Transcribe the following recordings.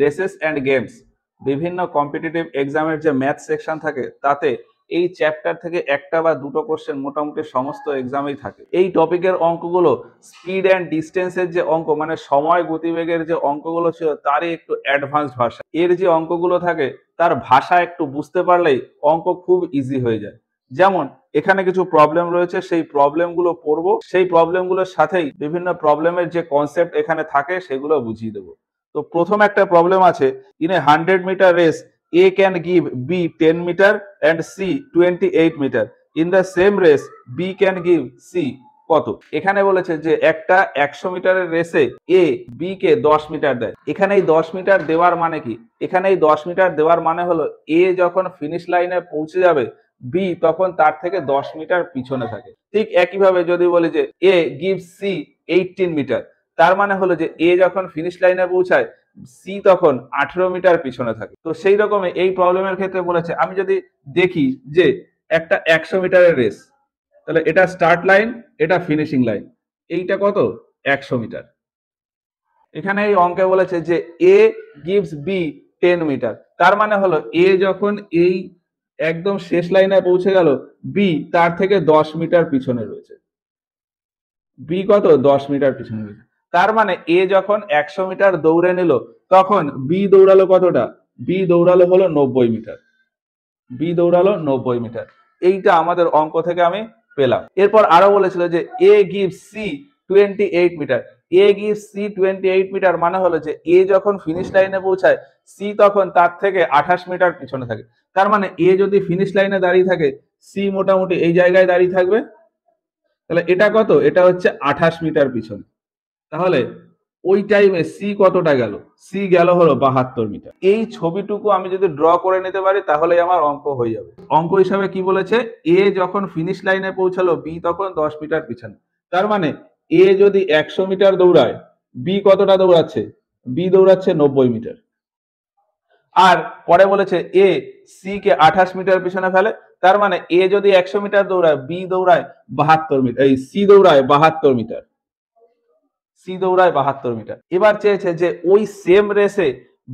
Races and games, বিভিন্ন competitive এক্সামের যে ম্যাথ সেকশন থাকে তাতে এই চ্যাপ্টার থেকে একটা বা দুটো কোশ্চেন মোটামুটি সমস্ত এক্সামেই থাকে। এই টপিকের অঙ্কগুলো স্পিড অ্যান্ড ডিস্টেন্সের যে অঙ্ক, মানে সময় গতিবেগের যে অঙ্কগুলো ছিল তারই একটু অ্যাডভান্সড ভাষা। এর যে অঙ্কগুলো থাকে তার ভাষা একটু বুঝতে পারলেই অঙ্ক খুব ইজি হয়ে যায়। যেমন এখানে কিছু প্রবলেম রয়েছে, সেই প্রবলেমগুলো পড়বো, সেই প্রবলেমগুলোর সাথেই বিভিন্ন প্রবলেমের যে কনসেপ্ট এখানে থাকে সেগুলো বুঝিয়ে দেবো। তো প্রথম একটা প্রবলেম আছে, in a 100 metre race A can give B 10 meter and C 28 meter. In the same race B can give C কত? এখানে বলেছে যে একটা 100 মিটারের রেসে A B কে 10 মিটার দেয়। এখানে এই 10 মিটার দেওয়ার মানে কি? এখানে এই 10 মিটার দেওয়ার মানে হলো A যখন ফিনিশ লাইনে পৌঁছে যাবে B তখন তার থেকে 10 মিটার পিছনে থাকে। ঠিক একইভাবে যদি বলি যে A gives C 18 মিটার, তার মানে হলো যে A যখন ফিনিশ লাইনে পৌঁছায় সি তখন 18 মিটার পিছনে থাকে। তো সেই রকমই এই প্রবলেমের ক্ষেত্রে বলেছে, আমি যদি দেখি যে একটা 100 মিটারের রেস, তাহলে এটা স্টার্ট লাইন, এটা ফিনিশিং লাইন, এইটা কত? 100 মিটার। এখানে এই অঙ্কে বলেছে যে এ গিভস বি 10 মিটার, তার মানে হলো এ যখন এই একদম শেষ লাইনে পৌঁছে গেল বি তার থেকে 10 মিটার পিছনে রয়েছে। বি কত? 10 মিটার পিছনে রয়েছে। তার মানে এ যখন 100 মিটার দৌড়ে নিল তখন বি দৌড়ালো কতটা? বি দৌড়ালো হলো 90 মিটার। B দৌড়ালো 90 metre. এইটা আমাদের অঙ্ক থেকে আমি পেলাম। এরপর আরো বলেছিল যে এ গিভস সি 28 মিটার। এ গিভস সি 28 মিটার মানে হলো যে এ যখন ফিনিশ লাইনে পৌঁছায় সি তখন তার থেকে 28 মিটার পিছনে থাকে। তার মানে এ যদি ফিনিশ লাইনে দাঁড়িয়ে থাকে সি মোটামুটি এই জায়গায় দাঁড়িয়ে থাকবে। তাহলে এটা কত? এটা হচ্ছে 28 মিটার পিছনে। তাহলে ওই টাইমে সি কতটা গেল? সি গেল হলো 72 মিটার। এই ছবিটুকু আমি যদি ড্র করে নিতে পারি তাহলেই আমার অঙ্ক হয়ে যাবে। অঙ্ক হিসাবে কি বলেছে? এ যখন ফিনিশ লাইনে পৌঁছালো বি তখন 10 মিটার পিছনে। তার মানে এ যদি 100 মিটার দৌড়ায় বি কতটা দৌড়াচ্ছে? বি দৌড়াচ্ছে 90 মিটার। আর পরে বলেছে এ সি কে 28 মিটার পিছনে ফেলে, তার মানে এ যদি 100 মিটার দৌড়ায় বি দৌড়ায় 72 মিটার, এই সি দৌড়ায় 72 মিটার। সি দৌড়ায় 72 মিটার। এবার চেয়েছে যে ওই সেম রেসে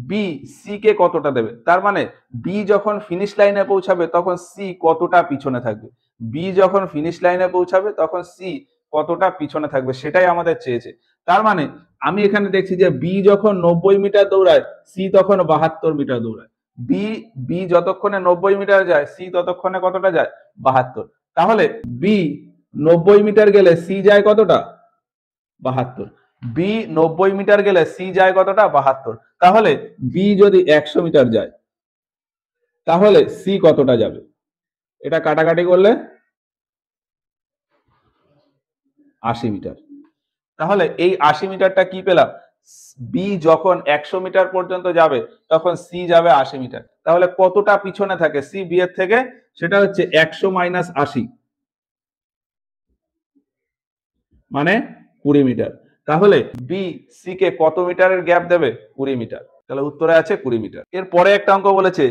বি সি কে কতটা দেবে। তার মানে বি যখন ফিনিশ লাইনে পৌঁছাবে তখন সি কতটা পিছনে থাকবে। বি যখন ফিনিশ লাইনে পৌঁছাবে তখন সি কতটা পিছনে থাকবে সেটাই আমাদের চেয়েছে। তার মানে আমি এখানে দেখছি যে বি যখন 90 মিটার দৌড়ায় সি তখন 72 মিটার দৌড়ায়। বি বি যতক্ষণে 90 মিটার যায় সি ততক্ষণে কতটা যায়? 72। তাহলে বি 90 মিটার গেলে সি যায় কতটা? 72। বি 90 মিটার গেলে সি যায় কতটা? 72। তাহলে বি যদি 100 মিটার যায় তাহলে সি কতটা যাবে? এটা কাটাকাটি করলে 80 মিটার। তাহলে এই 80 মিটারটা কি পেলাম? বি যখন 100 মিটার পর্যন্ত যাবে তখন সি যাবে 80 মিটার। তাহলে কতটা পিছনে থাকে সি বি এর থেকে? সেটা হচ্ছে 100 মাইনাস 80 মানে 20 মিটার। তাহলে বি সি কে কত মিটারের গ্যাপ দেবে? 20 মিটার। তাহলে উত্তরে আছে 20 মিটার। এর পরে একটা অঙ্ক বলেছে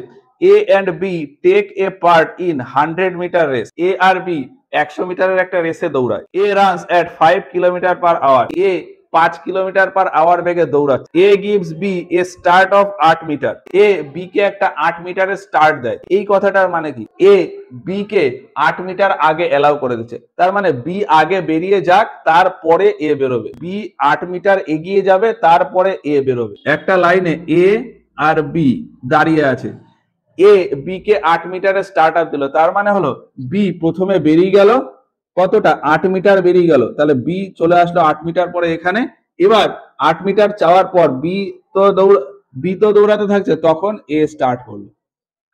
A and B take a part in 100 metre race. A আর বি 100 মিটারের একটা রেসে দৌড়ায়। A runs at 5 kilometre per hour. A 5 kilometre per hour বেগে দৌড়াচ্ছে। A gives B a start of 8 metre. A B কে একটা 8 মিটারের স্টার্ট দেয়। এই কথাটার মানে কি? এ বি কে 8 মিটার আগে এলাও করে দিচ্ছে। তার মানে বি আগে বেরিয়ে যাক তারপরে এ বেরোবে। বি 8 মিটার এগিয়ে যাবে তারপরে এ বেরোবে। একটা লাইনে এ আর বি দাঁড়িয়ে আছে। এ বি কে 8 মিটারের স্টার্ট আপ দিল, তার মানে হলো বি প্রথমে বেরিয়ে গেল কতটা? 8 মিটার বেরিয়ে গেল। তাহলে বি চলে আসলো 8 মিটার পরে এখানে। এবার 8 মিটার যাওয়ার পর বি তো দৌড়াতে থাকছে, তখন এ স্টার্ট করলো।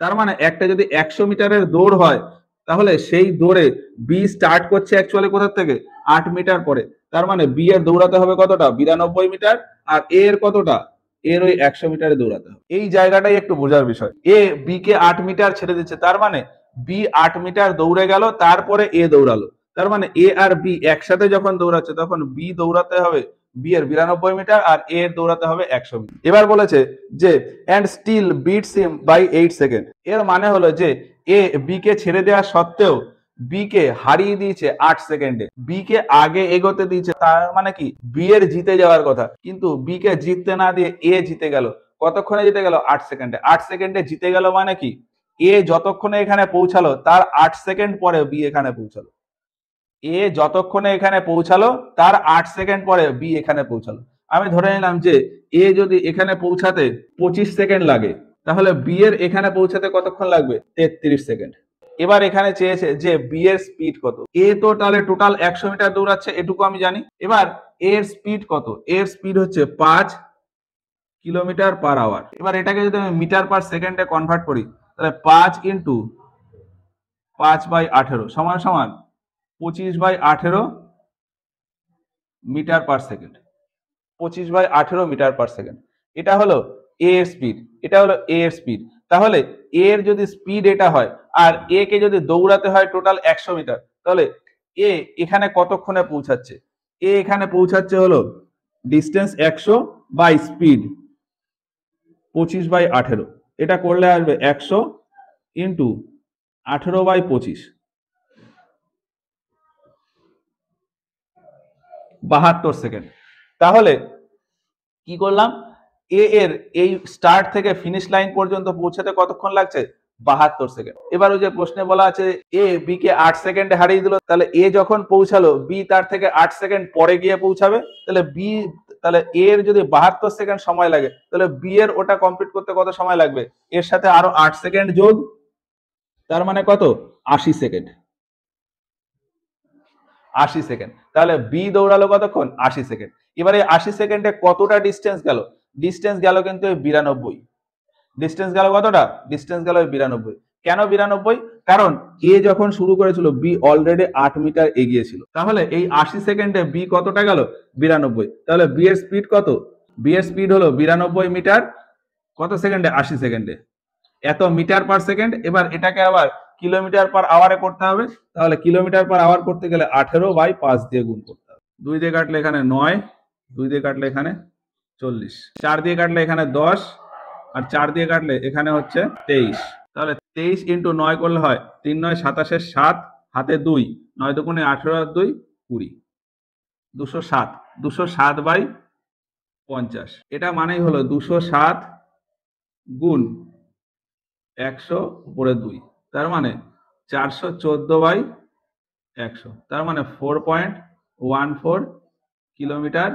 তার মানে একটা যদি 100 মিটারের দৌড় হয় তাহলে সেই দৌড়ে বি স্টার্ট করছে অ্যাকচুয়ালি কোথা থেকে? 8 মিটার পরে। তার মানে বি এর দৌড়াতে হবে কতটা? 92 মিটার। আর এ এর কতটা? এর ওই 100 মিটারে দৌড়াতে হবে। এই জায়গাটাই একটু বোঝার বিষয়। এ বি কে 8 মিটার ছেড়ে দিচ্ছে, তার মানে বি 8 মিটার দৌড়ে গেল তারপরে এ দৌড়ালো। তার মানে এ আর বি একসাথে যখন দৌড়াচ্ছে তখন বি দৌড়াতে হবে বি এর 92 মিটার আর এ এর দৌড়াতে হবে 100 মিটার। এবার বলেছে যে and still beats him by 8 second. এর মানে হলো যে এ বি কে ছেড়ে দেওয়া সত্ত্বেও বি কে হারিয়ে দিয়েছে 8 সেকেন্ডে। বি কে আগে এগোতে দিয়েছে, তার মানে কি? বি এর জিতে যাওয়ার কথা, কিন্তু বি কে জিততে না দিয়ে এ জিতে গেল। কতক্ষণে জিতে গেল? 8 সেকেন্ডে। 8 সেকেন্ডে জিতে গেল মানে কি, এ যতক্ষণে এখানে পৌঁছালো তার 8 সেকেন্ড পরে বি এখানে পৌঁছালো। এ যতক্ষণে এখানে পৌঁছালো তার 8 সেকেন্ড পরে বি এখানে পৌঁছালো। আমি ধরে নিলাম যে এ যদি এখানে পৌঁছাতে 25 সেকেন্ড লাগে, তাহলে বি এর এখানে পৌঁছাতে কতক্ষণ লাগবে? 33 সেকেন্ড। এবার এখানে চেয়েছে যে বি এর স্পিড কত। এ তো তাহলে টোটাল 100 মিটার দৌড়াচ্ছে, এটুকু আমি জানি। এবার এর স্পিড কত? এর স্পিড হচ্ছে 5 কিলোমিটার পার আওয়ার। এবার এটাকে যদি আমি মিটার পার সেকেন্ডে কনভার্ট করি, তাহলে 5 ইন্টু 5/18 সমান সমান 25/18 metre per second. 25/18 metre per second. এটা হলো এ এর স্পিড, এটা হলো এ এর স্পিড। তাহলে এ এর যদি স্পিড এটা হয় আর এ কে যদি দৌড়াতে হয় টোটাল 100 মিটার, তাহলে এ এখানে কতক্ষণে পৌঁছাচ্ছে? এ এখানে পৌঁছাচ্ছে হলো ডিস্টেন্স 100 বাই স্পিড 25/18। এটা করলে আসবে 100 ইন্টু 18/25, 72 সেকেন্ড। তাহলে কি করলাম, এ এর এই স্টার্ট থেকে ফিনিশ লাইন পর্যন্ত পৌঁছাতে কতক্ষণ লাগছে? 72 সেকেন্ড। এবার ওই যে প্রশ্নে বলা আছে এ বি কে 8 সেকেন্ডে হারিয়ে দিল, তাহলে এ যখন পৌঁছালো বি তার থেকে 8 সেকেন্ড পরে গিয়ে পৌঁছাবে। তাহলে এ এর যদি 72 সেকেন্ড সময় লাগে, তাহলে বি এর ওটা কমপ্লিট করতে কত সময় লাগবে? এর সাথে আরো 8 সেকেন্ড যোগ, তার মানে কত? 80 সেকেন্ড। 80 সেকেন্ড। তাহলে বি দৌড়ালো কতক্ষণ? 80 সেকেন্ড। এবারে 80 সেকেন্ডে কতটা ডিস্টেন্স গেল? ডিস্টেন্স গেল কিন্তু 92। ডিস্টেন্স গেল কতটা? ডিস্টেন্স গেল 92। কেন 92? কারণ এ যখন শুরু করেছিল বি অলরেডি 8 মিটার এগিয়ে ছিল। তাহলে এই 80 সেকেন্ডে বি কতটা গেল? 92। তাহলে বি এর স্পিড কত? বি এর স্পিড হলো 92 মিটার কত সেকেন্ডে? 80 সেকেন্ডে। এত মিটার পার সেকেন্ড। এবার এটাকে আবার কিলোমিটার পার আওয়ারে করতে হবে। তাহলে কিলোমিটার পার আওয়ার করতে গেলে 18/5 দিয়ে গুণ করতে হবে। 2 দিয়ে কাটলে এখানে 9, 2 দিয়ে কাটলে এখানে 40, 4 দিয়ে কাটলে এখানে 10, আর 4 দিয়ে কাটলে এখানে হচ্ছে 23। তাহলে 23 ইন্টু 9 করলে হয় 3 9 27 7, হাতে 2, 9 দুগুণে 18 আর 2 20, 207। 207/50। এটা মানেই হলো 207 গুণ 100 উপরে 2, তার মানে 414/100, তার মানে 4.14 কিলোমিটার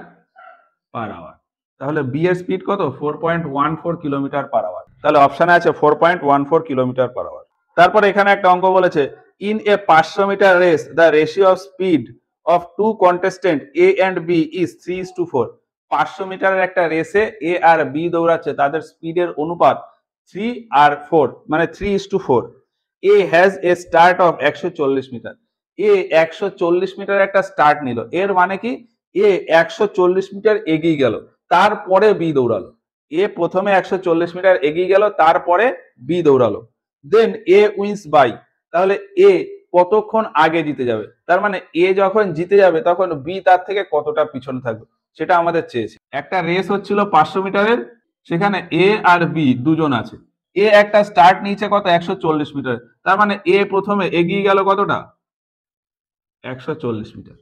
পার আওয়ার। তাহলে বি এর স্পিড কত? 4.14 কিলোমিটার পার আওয়ার। তাহলে অপশনে আছে 4.14 কিলোমিটার পার আওয়ার। তারপর এখানে একটা অঙ্ক বলেছে, in a 500 metre race the ratio of speed of two contestant A and B is 3:4। 500 মিটারের একটা রেসে এ আর বি দৌড়াচ্ছে, তাদের স্পিডের অনুপাত 3 আর 4, মানে 3:4। A has a start of 140 metre. A 140 metre একটা স্টার্ট নিল, এর মানে কি এ 140 মিটার এগিয়ে গেল, তারপরে বি দৌড়ালো। এ প্রথমে 140 মিটার এগিয়ে গেল, তারপরে বি দৌড়ালো। দেন এ উইন্স বাই, তাহলে এ কতক্ষণ আগে জিতে যাবে? তার মানে এ যখন জিতে যাবে তখন বি তার থেকে কতটা পিছনে থাকবে, সেটা আমাদের চেয়েছে। একটা রেস হচ্ছিল 500 মিটারের, সেখানে এ আর বি দুজন আছে। এ একটা স্টার্ট নিয়েছে কত? 140 মিটার। তার মানে এ প্রথমে এগিয়ে গেল কতটা? 140 মিটার।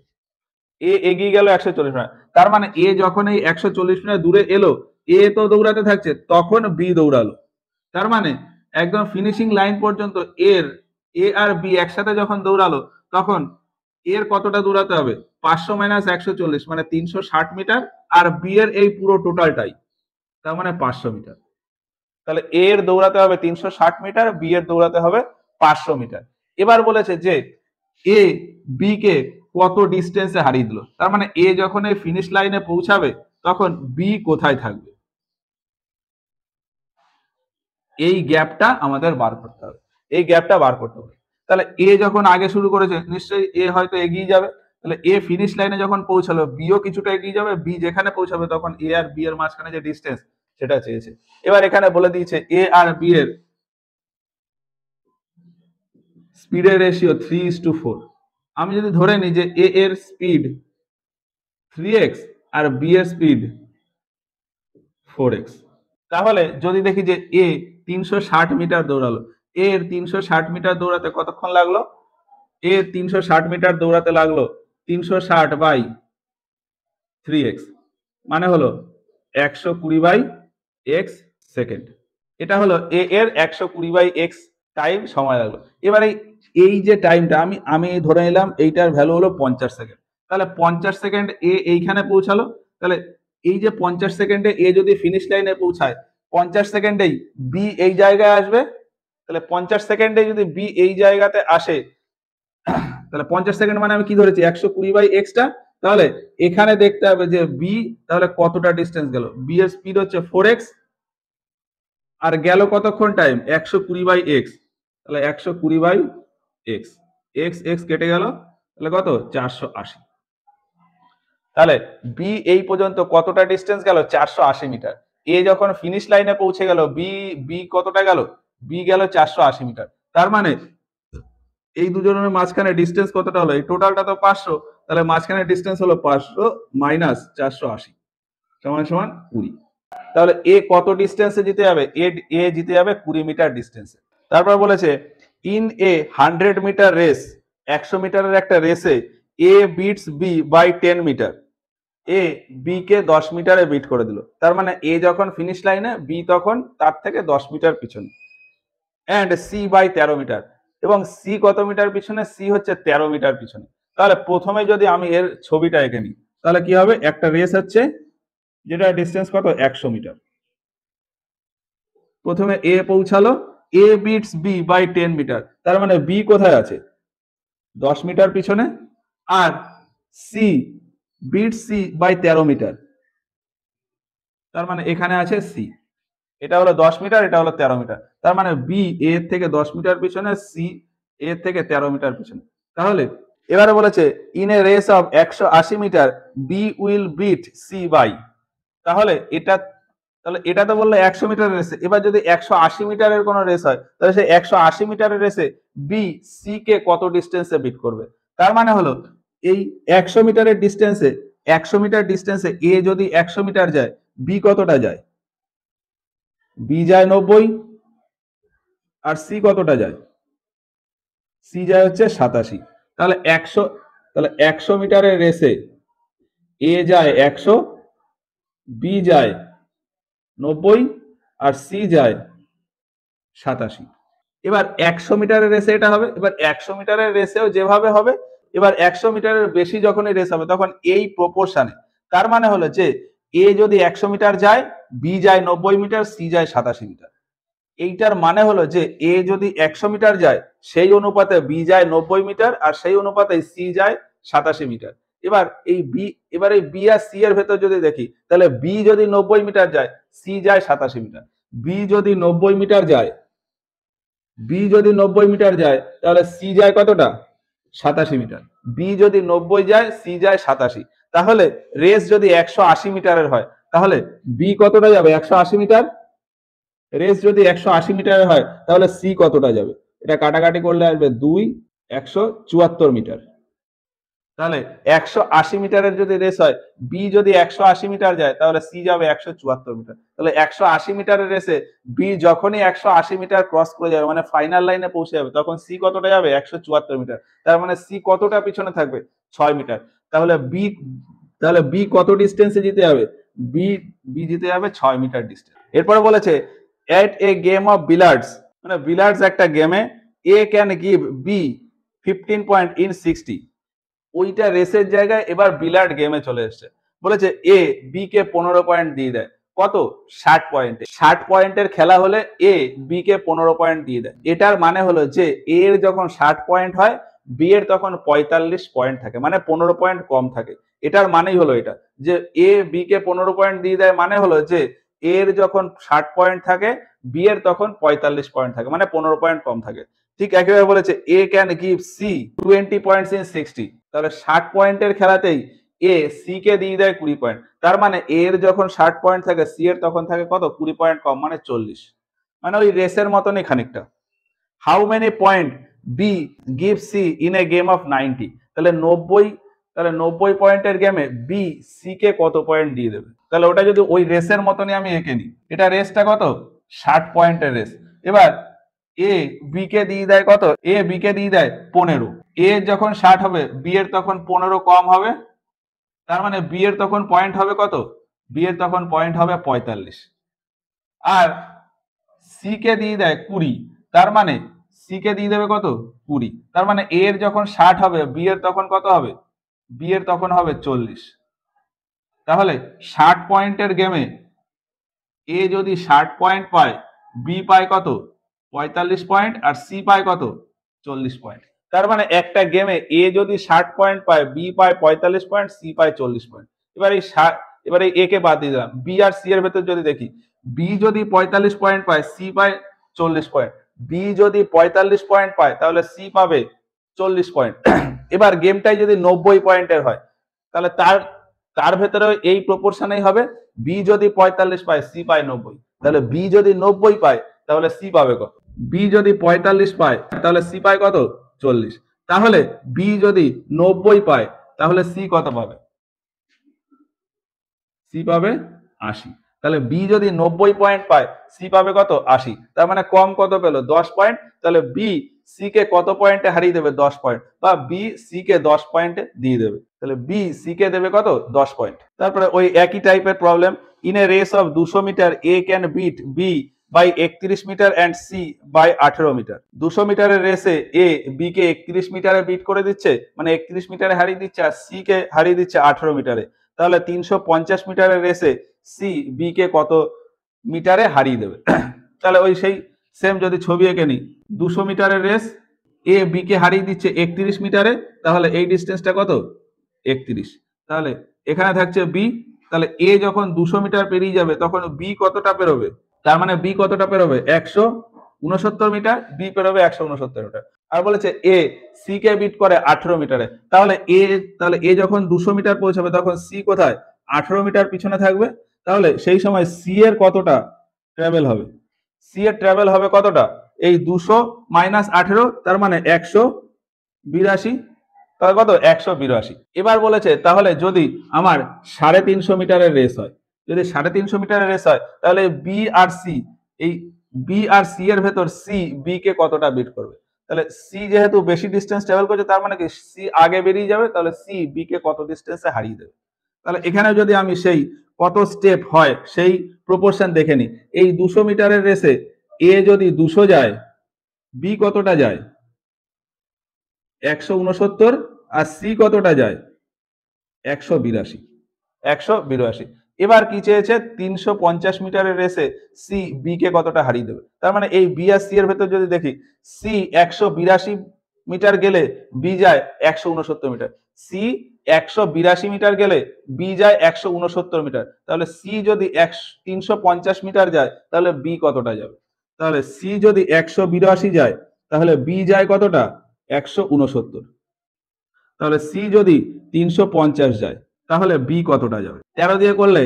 এ এগিয়ে গেল 140 মিটার। তার মানে এ যখন এই 140 মিটার দূরে এলো, এ তো দৌড়াতে থাকছে, তখন বি দৌড়ালো। তার মানে একদম ফিনিশিং লাইন পর্যন্ত এর এ আর বি একসাথে যখন দৌড়ালো, তখন এর কতটা দৌড়াতে হবে? 500 মাইনাস 140 মানে 360 মিটার, আর বি এর এই পুরো টোটালটাই, তার মানে 500 মিটার। তাহলে এ এর দৌড়াতে হবে 360 মিটার, বি এর দৌড়াতে হবে 500 মিটার। এবার বলেছে যে এ বি কে কত ডিস্টেন্সে হারিয়ে দিল, তার মানে এ যখন এই ফিনিশ লাইনে পৌঁছাবে তখন বি কোথায় থাকবে, এই গ্যাপটা আমাদের বার করতে হবে। এই গ্যাপটা বার করতে হবে। তাহলে এ যখন আগে শুরু করেছে, নিশ্চয়ই এ হয়তো এগিয়ে যাবে। তাহলে এ ফিনিশ লাইনে যখন পৌঁছালো, বিও কিছুটা এগিয়ে যাবে। বি যেখানে পৌঁছাবে তখন এ আর বি এর মাঝখানে যে ডিস্টেন্স, সেটা চেয়েছে। এবার এখানে বলে দিয়েছে এ আর বি এর স্পিডের রেশিও 3:4। আমি যদি ধরে নিই যে এ এর স্পিড 3x আর বি এর স্পিড 4x, তাহলে যদি দেখি যে এ 360 মিটার দৌড়ালো, এর 360 মিটার দৌড়াতে কতক্ষণ লাগলো? এ 360 মিটার দৌড়াতে লাগলো 360/3x, মানে হলো 120/x সেকেন্ড। এটা হলো এ এর 120/x টাইম সময় লাগলো। এবারে এই যে টাইমটা আমি আমি ধরে নিলাম এইটার ভ্যালু হলো 50 সেকেন্ড। তাহলে 50 সেকেন্ড এ এইখানে পৌঁছালো। তাহলে এই যে 50 সেকেন্ডে এ যদি ফিনিশ লাইনে পৌঁছায়, 50 সেকেন্ডেই বি এই জায়গায় আসবে। তাহলে 50 সেকেন্ডে যদি বি এই জায়গাতে আসে, তাহলে 50 সেকেন্ড মানে আমি কি ধরেছি 120/x টা। তাহলে এখানে দেখতে হবে যে বি তাহলে কতটা ডিস্টেন্স গেল। বি এর স্পিড হচ্ছে 4x, আর গেল কতক্ষণ টাইম 120/x। তাহলে 120/x, এক্স এক্স কেটে গেল, তাহলে কত 480। তাহলে বি এই পর্যন্ত কতটা ডিস্টেন্স গেল 480 মিটার। এ যখন ফিনিশ লাইনে পৌঁছে গেল বি বি কতটা গেল, বি গেল 480 মিটার। তার মানে এই দুজনের মাঝখানে ডিস্টেন্স কতটা হলো, এই টোটালটা তো 500, তাহলে মাঝখানে ডিস্টেন্স হলো 500 মাইনাস 480 সমান সমান 20। তাহলে এ কত ডিস্টেন্সে যেতে হবে, এ যেতে হবে 20 মিটার ডিস্টেন্সে। তারপর বলেছে ইন এ 100 মিটার রেস, 100 মিটারের একটা রেসে A beats B by 10 metre. A B কে 10 মিটারে বিট করে দিল। তার মানে এ যখন ফিনিশ লাইনে, বি তখন তার থেকে 10 মিটার পিছনে। অ্যান্ড সি বাই 13 মিটার, এবং সি কত মিটার পিছনে, সি হচ্ছে 13 মিটার পিছনে। তাহলে প্রথমে যদি আমি এর ছবিটা এঁকে নিই, তাহলে কি হবে, একটা রেস হচ্ছে যেটা ডিস্টেন্স কত 100 মিটার। প্রথমে এ পৌঁছালো, A beats B by 10 metre, তার মানে বি কোথায় আছে 10 মিটার পিছনে, আর C beat C by 13 metre, তার মানে এখানে আছে সি। এটা হলো 10 মিটার, এটা হলো 13 মিটার। তার মানে বি এর থেকে 10 মিটার পিছনে, সি এর থেকে 13 মিটার পিছনে। তাহলে এবারে বলেছে in a race of 180 metre B will beat C by. তাহলে এটা তো বললো 100 মিটারের রেসে। এবার যদি 180 মিটারের কোন রেস হয়, তাহলে সেই 180 মিটারের রেসে বি সি কে কত ডিস্টেন্সে বিট করবে। তার মানে হলো এই 100 মিটারের ডিস্টেন্সে, 100 মিটার ডিস্টেন্সে এ যদি 100 মিটার যায়, বি কতটা যায়, বি যায় 90, আর সি কতটা যায়, সি যায় হচ্ছে 87। তাহলে 100 মিটারের রেসে এ যায় 100, বি যায় 90, আর সি যায় 87। এবার 100 মিটারের রেসে এটা হবে। এবার 100 মিটারের রেসেও যেভাবে হবে, এবার 100 মিটারের বেশি যখনই রেস হবে তখন এই প্রপোর্শনে। তার মানে হলো যে এ যদি 100 মিটার যায়, বি যায় 90 মিটার, সি যায় 87 মিটার। এইটার মানে হলো যে এ যদি 100 মিটার যায়, সেই অনুপাতে বি যায় 90 মিটার, আর সেই অনুপাতে সি যায় 87 মিটার। এবার এই বি আর সি এর ভেতর যদি দেখি, তাহলে বি যদি 90 মিটার যায়, সি যায় 87 মিটার। বি যদি 90 মিটার যায়, বি যদি 90 মিটার যায়, তাহলে সি যায় কতটা 87 মিটার। বি যদি 90 যায়, সি যায় 87। তাহলে রেস যদি 180 মিটারের হয়, তাহলে বি কতটা যাবে 180 মিটার। রেস যদি 180 মিটারের হয়, তাহলে সি কতটা যাবে, এটা কাটাকাটি করলে আসবে 2, 174 মিটার। তাহলে 180 মিটারের যদি রেস হয়, বি যদি 180 মিটার যায়, তাহলে সি যাবে 174 মিটার। তাহলে 180 মিটারের রেসে বি যখনই 180 মিটার ক্রস করে যাবে, মানে ফাইনাল লাইনে পৌঁছে যাবে, তখন সি কতটা যাবে 174 মিটার। তার মানে সি কতটা পিছনে থাকবে 6 মিটার। তাহলে বি কত ডিস্টেন্সে যেতে হবে, বি বি যেতে যাবে 6 মিটার ডিস্টেন্স। এরপরে বলেছে এট এ গেম অফ বিলার্ডস, মানে বিলার্ডস একটা গেমে A can give B 15 point in 60। ওইটা রেসের জায়গায় এবার বিলার্ড গেমে চলে এসছে। বলেছে এ বি কে 15 পয়েন্ট দিয়ে দেয়, কত 60 পয়েন্টে। 60 পয়েন্টের খেলা হলে এ বি কে 15 পয়েন্ট দিয়ে দেয়। এটার মানে হলো যে এ এর যখন 60 পয়েন্ট হয়, বি এর তখন 45 পয়েন্ট থাকে, মানে 15 পয়েন্ট কম থাকে। এটার মানেই হলো এটা যে এ বি কে 15 পয়েন্ট দিয়ে দেয়, মানে হলো যে এর যখন 60 পয়েন্ট থাকে, বি এর তখন 45 পয়েন্ট থাকে, মানে 15 পয়েন্ট কম থাকে। ঠিক একইভাবে বলেছে A can give C 20 points in 60। তাহলে 60 পয়েন্টের খেলাতেই এ সি কে দিয়ে দেয় 20 পয়েন্ট। তার মানে এর যখন 60 পয়েন্ট থাকে, সি এর তখন থাকে কত 20 পয়েন্ট কম, মানে 40। মানে ওই রেসের মতনই খানিকটা। How many point B give C in a game of 90। তাহলে 90 পয়েন্টের গেমে বি সি কে কত পয়েন্ট দিয়ে দেবে। তাহলে ওটা যদি ওই রেসের মতনই আমি এঁকে নিই, এটা রেসটা কত 60 পয়েন্টের রেস। এবার এ বি কে দিয়ে দেয় কত, এ বি কে দিয়ে দেয় 15। এ যখন 60 হবে, বি এর তখন 15 কম হবে। তার মানে বি এর তখন পয়েন্ট হবে কত, বি এর তখন পয়েন্ট হবে 45। আর সি কে দিয়ে দেয় 20, তার মানে সি কে দিয়ে দেবে কত 20, তার মানে এ এর যখন 60 হবে বি এর তখন কত হবে, বি এর তখন হবে 40। তাহলে 60 পয়েন্টের গেমে এ যদি 60 পয়েন্ট পায়, বি পায় কত 45 পয়েন্ট, আর সি পায় কত 40 পয়েন্ট। তার মানে একটা গেমে এ যদি 60 পয়েন্ট পায়, বি পায় 45 পয়েন্ট, সি পায় 40 পয়েন্ট। এবার এই এবার এই এ কে বাদ দিয়ে দিলাম, বি আর সি এর ভেতর যদি দেখি, বি যদি 45 পয়েন্ট পায়, সি পায় 40 পয়েন্ট। বি যদি 45 পয়েন্ট পায় তাহলে সি পাবে 40 পয়েন্ট। এবার গেমটাই যদি 90 পয়েন্টের হয়, তাহলে তার তার ভেতরে এই প্রপোর্শনেই হবে, বি যদি 45 পায়, সি পায় 90। তাহলে বি যদি 90 পায় তাহলে সি পাবে কত, বি যদি 45 পায় তাহলে সি পায় কত 40। তাহলে বি যদি 90 পায় তাহলে সি কত পাবে, সি পাবে 80। তাহলে বি যদি 90 পয়েন্ট পায়, সি পাবে কত 80। তার মানে কম কত পেল 10 পয়েন্ট। তাহলে বি সি কে কত পয়েন্টে হারিয়ে দেবে 10 পয়েন্ট, বা বি সি কে 10 পয়েন্টে দিয়ে দেবে। তাহলে বি সি কে দেবে কত 10 পয়েন্ট। তারপরে ওই একই টাইপের problem, in a race of 200 metre A can beat B by 31 metre and C by 18 metre. 200 মিটারের রেসে এ বি কে 31 মিটারে বিট করে দিচ্ছে, মানে 31 মিটারে হারিয়ে দিচ্ছে, আর সি কে হারিয়ে দিচ্ছে 18 মিটারে। তাহলে 350 মিটারের রেসে সি বি কে কত মিটারে হারিয়ে দেবে। তাহলে ওই সেই সেম যদি ছবি এঁকে নিই, 200 মিটারের রেস, এ বি কে হারিয়ে দিচ্ছে 31 মিটারে, তাহলে এই ডিস্টেন্সটা কত 31। তাহলে এখানে থাকছে বি, তাহলে এ যখন 200 মিটার পেরিয়ে যাবে তখন বি কতটা পেরোবে, তার মানে বি কতটা পেরোবে 169 মিটার, বি পেরোবে 169 মিটার। আর বলেছে এ সি কে বিট করে 18 মিটারে, তাহলে এ যখন 200 মিটার পৌঁছাবে তখন সি কোথায় 18 মিটার পিছনে থাকবে। তাহলে সেই সময় সি এর কতটা ট্রাভেল হবে, সি এর ট্রাভেল হবে কতটা, এই 200 মাইনাস 18, তার মানে 182, তাহলে কত 182। এবার বলেছে তাহলে যদি আমার 350 মিটারের রেস হয়, যদি 350 মিটারের রেস হয় তাহলে বি আর সি, এই বি আর সি এর ভেতর সি বি কে কতটা বিট করবে। তাহলে সি যেহেতু বেশি ডিস্টেন্স ট্রাভেল করছে, তার মানে কি সি আগে বেরিয়ে যাবে, তাহলে সি বি কে কত ডিস্টেন্সে হারিয়ে দেবে। তাহলে এখানে যদি আমি সেই কত স্টেপ হয় সেই প্রপোর্শন দেখে নিই, এই 200 মিটারের রেসে এ যদি 200 যায়, বি কতটা যায় 169, আর সি কতটা যায় 182। এবার কি চেয়েছে, 350 মিটারের রেসে সি বি কে কতটা হারিয়ে দেবে। তার মানে এই বি আর সি এর ভেতর যদি দেখি, সি 182 মিটার গেলে বি যায় 169 মিটার, সি 182 মিটার গেলে বি যায় 169 মিটার। তাহলে সি যদি 350 মিটার যায় তাহলে বি কতটা যাবে, তাহলে সি যদি 182 যায় তাহলে বি যায় কতটা 169। তাহলে সি যদি 350 যায় তাহলে বি কতটা যাবে, 13 দিয়ে করলে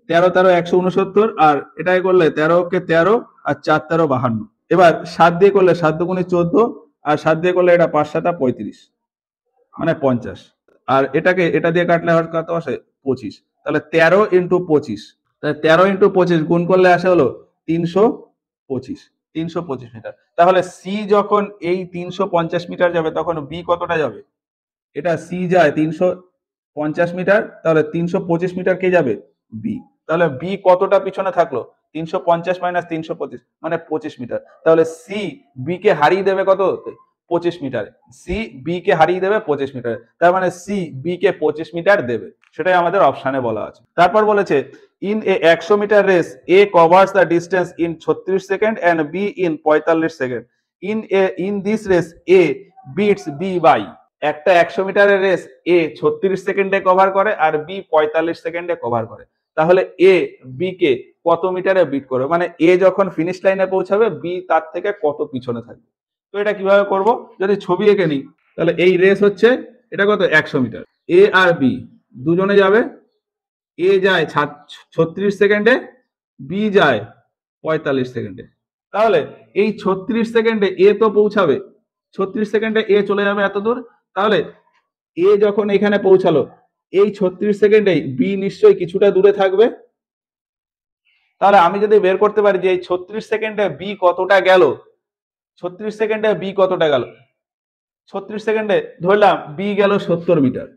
13 13 169, আর এটাই করলে 13 কে 13, আর 4 13 52। এবার 7 দিয়ে করলে 7 দুগুণে 14, আর 7 দিয়ে করলে এটা 5 7 35, মানে 50। আর এটা দিয়ে কাটলে কত আসে 25। তাহলে 13 ইন্টু 25, তাহলে 13 ইন্টু 25 গুণ করলে আসে হলো 325, 325 মিটার। তাহলে সি যখন এই 350 মিটার যাবে তখন বি কতটা যাবে, এটা সি যায় 350 মিটার, তাহলে 325 মিটার কে যাবে বি। তাহলে বি কতটা পিছনে থাকলো 350 মাইনাস 325, মানে 25 মিটার। তাহলে সি বি কে হারিয়ে দেবে কত 25 মিটার, সি বি কে হারিয়ে দেবে 25 মিটার। তার মানে সি বি কে 25 মিটার দেবে, সেটাই আমাদের অপশনে বলা আছে। তারপর বলেছে in a 100 metre race A covers the distance in 36 second and B in 45 second. In this race A beats B by, একটা 100 মিটারের রেস এ 36 সেকেন্ডে কভার করে আর বি 45 সেকেন্ডে কভার করে। তাহলে এ বি কে কত মিটারে বিট করবে, মানে এ যখন ফিনিশ লাইনে পৌঁছাবে বি তার থেকে কত পিছনে থাকবে। তো এটা কিভাবে করব, যদি ছবি এঁকে নিই, তাহলে এই রেস হচ্ছে এটা কত 100 মিটার, এ আর বি দুজনে যাবে, এ যায় 36 সেকেন্ডে, বি যায় 45 সেকেন্ডে। তাহলে এই 36 সেকেন্ডে এ তো পৌঁছাবে, 36 সেকেন্ডে এ চলে যাবে এত দূর। তাহলে এ যখন এখানে পৌঁছালো, এই 36 সেকেন্ডে বি নিশ্চয়ই কিছুটা দূরে থাকবে। তাহলে আমি যদি বের করতে পারি যে এই 36 সেকেন্ডে বি কতটা গেল, 36 সেকেন্ডে বি কতটা গেল, 36 সেকেন্ডে ধরলাম বি গেল 70 মিটার।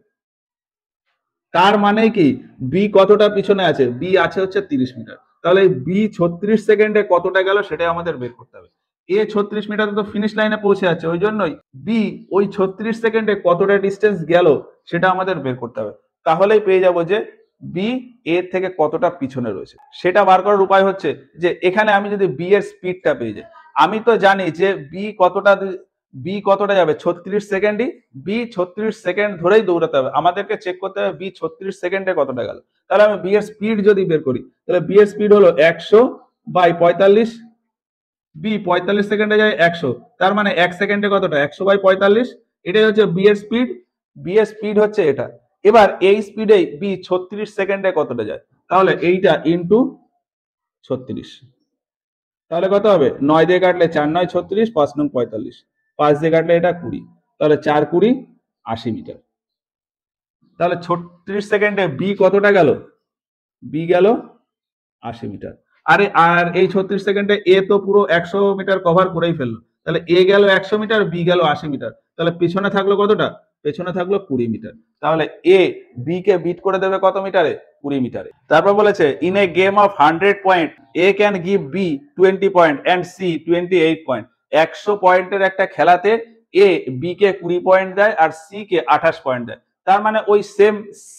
তার মানে কি বি কতটা পিছনে আছে, বি আছে হচ্ছে 30 মিটার। তাহলে বি 36 সেকেন্ডে কতটা গেল সেটাই আমাদের বের করতে হবে। এ 36 মিটারে তো ফিনিশ লাইনে পৌঁছে যাচ্ছে, ওই জন্যই বি ওই 36 সেকেন্ডে কতটা ডিস্টেন্স গেল সেটা আমাদের বের করতে হবে। তাহলেই পেয়ে যাব যে বি এর থেকে কতটা পিছনে রয়েছে। সেটা বার করার উপায় হচ্ছে যে এখানে আমি যদি বি এর স্পিডটা পেয়ে যাই, আমি তো জানি যে বি কতটা যাবে 36 সেকেন্ডই, বি 36 সেকেন্ড ধরেই দৌড়াতে হবে, আমাদেরকে চেক করতে হবে বি 36 সেকেন্ডে কতটা গেল। তাহলে আমি বি এর স্পিড যদি বের করি, তাহলে বি এর স্পিড হলো 100/45, বি 45 সেকেন্ডে যায় 100, তার মানে 1 সেকেন্ডে কতটা 100/45, এটাই হচ্ছে বি এর স্পিড। বি এর স্পিড হচ্ছে এটা। এবার এই স্পিডে বি 36 সেকেন্ডে কতটা যায়, তাহলে এইটা ইনটু 36, তাহলে কত হবে 9 দিয়ে কাটলে 4 9 36, 5 9 45, 5 দিয়ে কাটলে এটা 20, তাহলে 4 20 80 মিটার। তাহলে 36 সেকেন্ডে বি কতটা গেল, বি গেল 80 মিটার। আর এই 36 সেকেন্ডে এ তো পুরো 100 মিটার কভার করেই ফেললো, তাহলে এ গেল 100 মিটার, বি গেল 80 মিটার, তাহলে পিছনে থাকলো কতটা, পেছনে থাকলো 20 মিটার। তাহলে এ বি কে বিট করে দেবে কত মিটারে, 20 মিটারে। তারপর বলেছে in a game of 100 point A can give B 20 point and C 28 point. 100 পয়েন্টের একটা খেলাতে এ বি কে 20 পয়েন্ট দেয় আর সি কে 28 পয়েন্ট দেয়। তার মানে ওই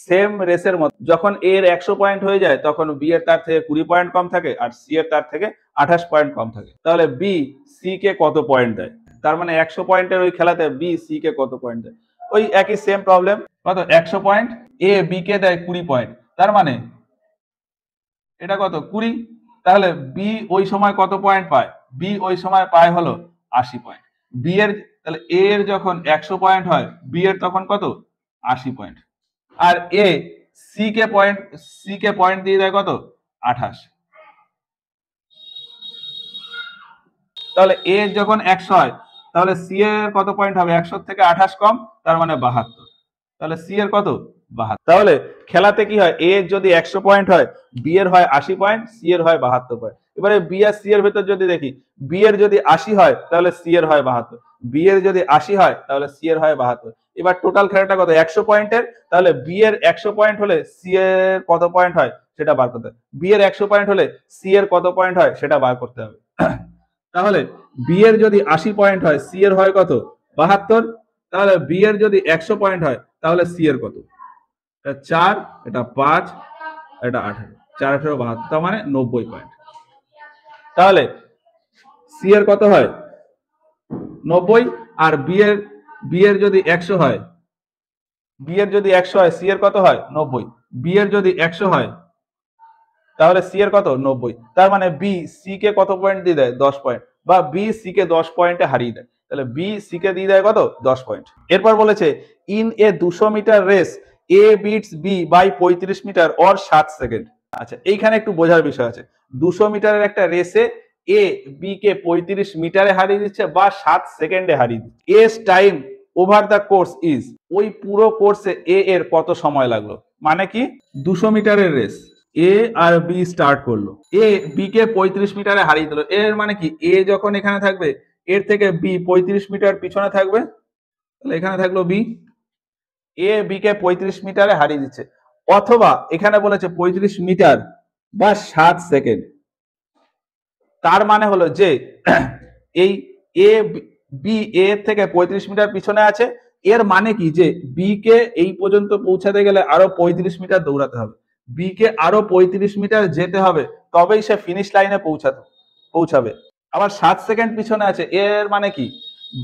সেম রেসের মতো যখন এর 100 পয়েন্ট হয়ে যায় তখন বি এর তার থেকে 20 পয়েন্ট কম থাকে আর সি এর তার থেকে 28 পয়েন্ট কম থাকে। তাহলে বি সি কে কত পয়েন্ট দেয়, তার মানে 100 পয়েন্টের ওই খেলাতে বি সি কে কত পয়েন্ট দেয়, ওই একই সেম প্রবলেম। কত 100 পয়েন্ট, এ বি কে দেয় 20 পয়েন্ট, তার মানে এটা কত 20। তাহলে বি ওই সময় কত পয়েন্ট পায়, বি ওই সময় পায় হলো 80 পয়েন্ট। বি এর তাহলে এ এর যখন 100 পয়েন্ট হয় বি এর তখন কত 80 পয়েন্ট। আর এ সি কে পয়েন্ট দিয়ে দেয় কত 28। তাহলে এ যখন 100 হয় তাহলে সি এর কত পয়েন্ট হবে, 100 থেকে 28 কম, তার মানে 72। তাহলে সি এর কত 72। তাহলে খেলাতে কি হয়, এ যদি 100 পয়েন্ট হয় বি এর হয় 80 পয়েন্ট, সি এর হয় 72 পয়েন্ট। এবারে বি আর সি এর ভেতর যদি দেখি, বি এর যদি 80 হয় তাহলে সি এর হয় 72, বি এর যদি 80 হয় তাহলে সি এর হয় 72। এবার টোটাল খেলাটা কত 100 পয়েন্টের, তাহলে বি এর 100 পয়েন্ট হলে সি এর কত পয়েন্ট হয় সেটা বার করতে হবে, বি এর 100 পয়েন্ট হলে সি এর কত পয়েন্ট হয় সেটা বার করতে হবে। তাহলে বি এর যদি 80 পয়েন্ট হয় সি এর হয় কত 72, তাহলে বি এর যদি 100 পয়েন্ট হয় তাহলে সি এর কত, এটা 4, এটা 5, এটা 18, 4 18 72, তার মানে 90 পয়েন্ট। তাহলে সি এর কত হয় 90, আর বি এর যদি 100 হয়, বি এর যদি 100 হয় সি এর কত হয় 90, বি এর যদি 100 হয় তাহলে সি এর কত 90, তার মানে বি সি কে কত পয়েন্ট দিয়ে দেয় 10 পয়েন্ট, বা বি সি কে 10 পয়েন্টে হারিয়ে দেয়, তাহলে বি সি কে দিয়ে দেয় কত 10 পয়েন্ট। এরপর বলেছে in a 200 metre race A beats B by 35 metre or 7 second. আচ্ছা এইখানে একটু বোঝার বিষয় আছে, 200 মিটারের একটা রেসে এ বি কে 35 মিটারে হারিয়ে দিচ্ছে বা 7 সেকেন্ডে হারিয়ে দিচ্ছে। S time over the course is, ওই পুরো কোর্সে এ এর কত সময় লাগলো, মানে কি 200 মিটারের রেস, এ আর বি স্টার্ট করলো, এ বি কে 35 মিটারে হারিয়ে দিল, এর মানে কি এ যখন এখানে থাকবে এর থেকে বি 35 মিটার পিছনে থাকবে, তাহলে এখানে থাকলো বি, এ বি কে 35 মিটারে হারিয়ে দিচ্ছে, অথবা এখানে বলেছে 35 মিটার বা 7 সেকেন্ড। তার মানে হলো যে এই এ বি এ থেকে 35 মিটার পিছনে আছে, এর মানে কি যে বি কে এই পর্যন্ত পৌঁছাতে গেলে আরো 35 মিটার দৌড়াতে হবে, বি কে আরো 35 মিটার যেতে হবে তবেই সে ফিনিশ লাইনে পৌঁছাবে। আবার 7 সেকেন্ড পিছনে আছে, এর মানে কি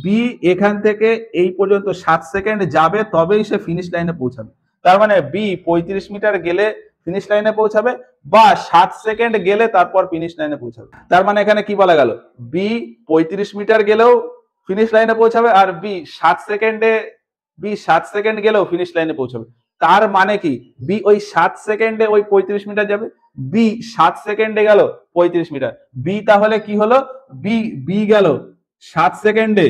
বি এখান থেকে এই পর্যন্ত 7 সেকেন্ড যাবে তবেই সে ফিনিশ লাইনে পৌঁছাবে। তার মানে বি 35 মিটার গেলে ফিনিশ লাইনে পৌঁছাবে বা 7 সেকেন্ড গেলে তারপর ফিনিশ লাইনে পৌঁছাবে। তার মানে এখানে কি বলা গেল, বি 35 মিটার গেলেও ফিনিশ লাইনে পৌঁছাবে আর বি 7 সেকেন্ড গেলেও ফিনিশ লাইনে পৌঁছাবে। তার মানে কি বি ওই 7 সেকেন্ডে ওই 35 মিটার যাবে, বি 7 সেকেন্ডে গেল 35 মিটার, বি তাহলে কি হলো, বি গেল 7 সেকেন্ডে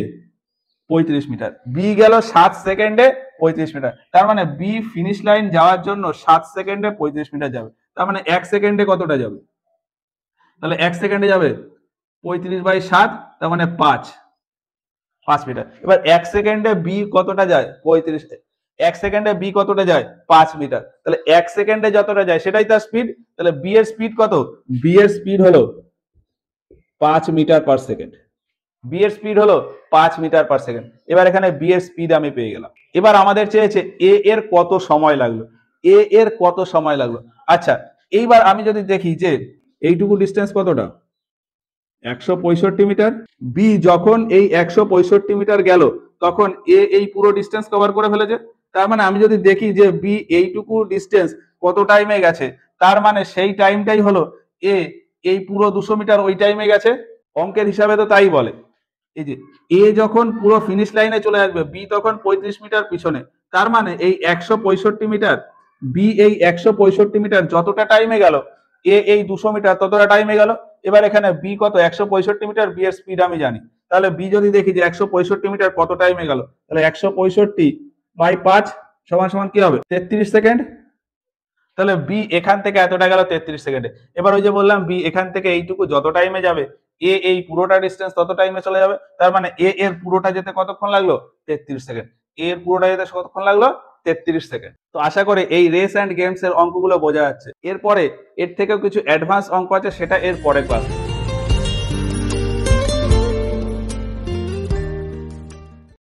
35 মিটার, বি গেল 7 সেকেন্ডে 35 মিটার, তার মানে বি ফিনিশ লাইন যাওয়ার জন্য 7 সেকেন্ডে 35 মিটার যাবে, তার মানে 1 সেকেন্ডে কতটা যাবে, তাহলে 1 সেকেন্ডে যাবে 35/7, তার মানে 5 মিটার। এবার 1 সেকেন্ডে বি কতটা যায় 35, 1 সেকেন্ডে বি কতটা যায় 5 মিটার, তাহলে 1 সেকেন্ডে যতটা যায় সেটাই তার স্পিড। তাহলে বি এর স্পিড কত, বি এর স্পিড হলো 5 মিটার পার সেকেন্ড। বি এর স্পিড হলো 5 মিটার পার সেকেন্ড। এবার এখানে বি এর স্পিড আমি পেয়ে গেলাম। এবার আমাদের চেয়েছে এ এর কত সময় লাগলো, এ এর কত সময় লাগলো। আচ্ছা, এইবার আমি যদি দেখি যে এইটুকু ডিস্টেন্স কতটা 165 মিটার, বি যখন এই 165 মিটার গেল তখন এ এই পুরো ডিস্টেন্স কভার করে ফেলেছে। তার মানে আমি যদি দেখি যে বি এইটুকু ডিস্টেন্স কত টাইমে গেছে, তার মানে সেই টাইমটাই হলো এ এই পুরো 200 মিটার ওই টাইমে গেছে। অঙ্কের হিসাবে তো তাই বলে। এই যে এ যখন পুরো ফিনিশ লাইনে চলে আসবে, বি তখন 35 মিটার পিছনে। তার মানে এই 165 মিটার, বি এই 165 মিটার যতটা টাইমে গেল, এ এই 200 মিটার ততটা টাইমে গেল। এবার এখানে বি কত 165 মিটার, বি এর স্পিড আমি জানি। তাহলে বি যদি দেখি যে 165 মিটার কত টাইমে গেল, তাহলে 165/5 সমান সমান কি হবে 33 সেকেন্ড। তাহলে বি এখান থেকে এতটা গেল 33 সেকেন্ডে। এবার ওই যে বললাম বি এখান থেকে এইটুকু যত টাইমে যাবে, এ এই পুরোটা ডিস্টেন্স তত টাইমে চলে যাবে। তার মানে এ এর পুরোটা যেতে কতক্ষণ লাগলো 33 সেকেন্ড। এ এর পুরোটা যেতে কতক্ষণ লাগলো 33 সেকেন্ড। তো আশা করি এই রেস এন্ড গেমস এর অঙ্কগুলো বোঝা যাচ্ছে। এরপরে এর থেকেও কিছু অ্যাডভান্স অঙ্ক আছে, সেটা এর পরে ক্লাস।